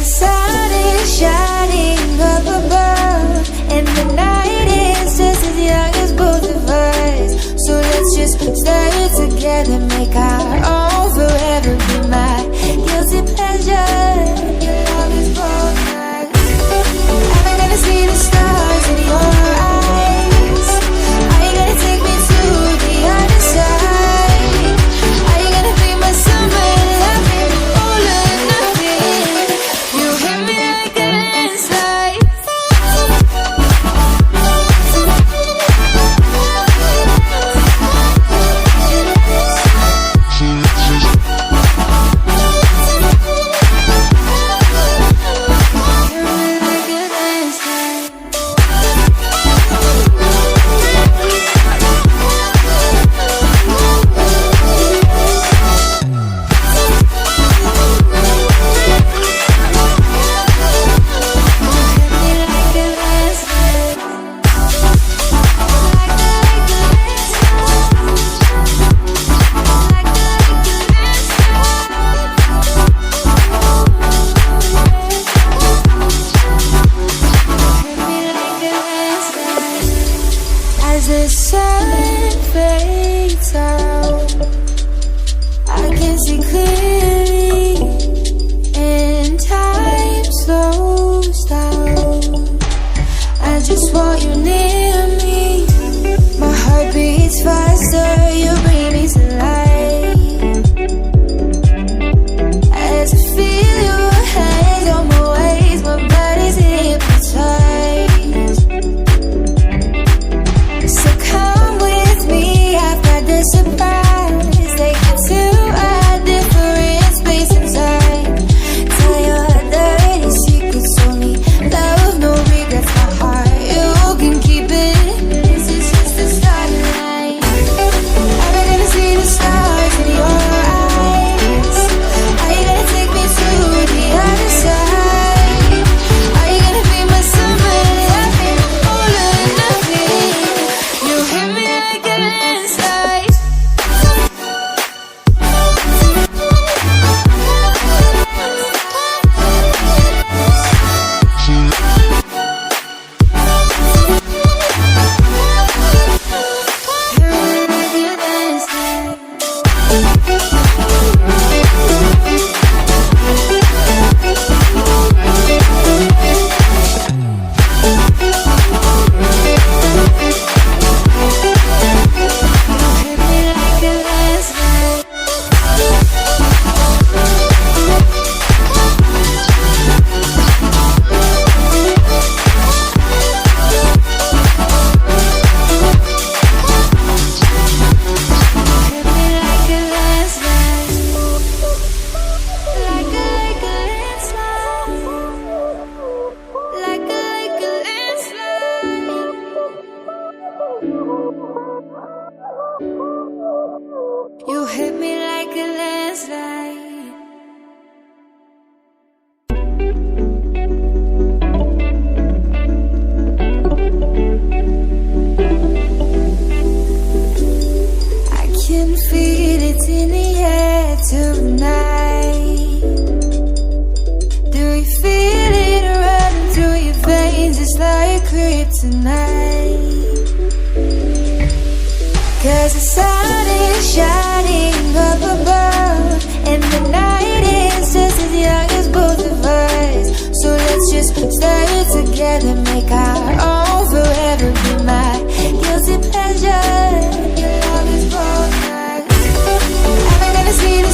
the sun is shining up above, and the night is just as young as both of us. So let's just stay together, make our own forever. Be my guilty pleasure. Your love is both nights. I'm gonna see the stars in your eyes. Are you gonna take me to the other side? Are you gonna be my summer loving, all or nothing? You hit me like a landslide. As the sun fades out, I can see clearly, and time slows down. I just want you near me. My heart beats faster, you bring me to life. As I feel your hands on my waist, my body's hypnotized. So come with me, I've got the surprise. Take you to a different space and time. Tell your dirty secrets, only love, no regrets. My heart, you can keep it. This is just the starting line. Am I gonna see the stars in your eyes? Are you gonna take me to the other side? Are you gonna be my summer loving, all or nothing? You hit me like a landslide. You hit me like a landslide. I can feel it in the air tonight. Do you feel it running through your veins? It's like kryptonite. 'Cause the sun is shining up above, and the night is just as young as both of us. So let's just stay together, make our own forever. Be my guilty pleasure. Your love is both nights. Am I gonna see the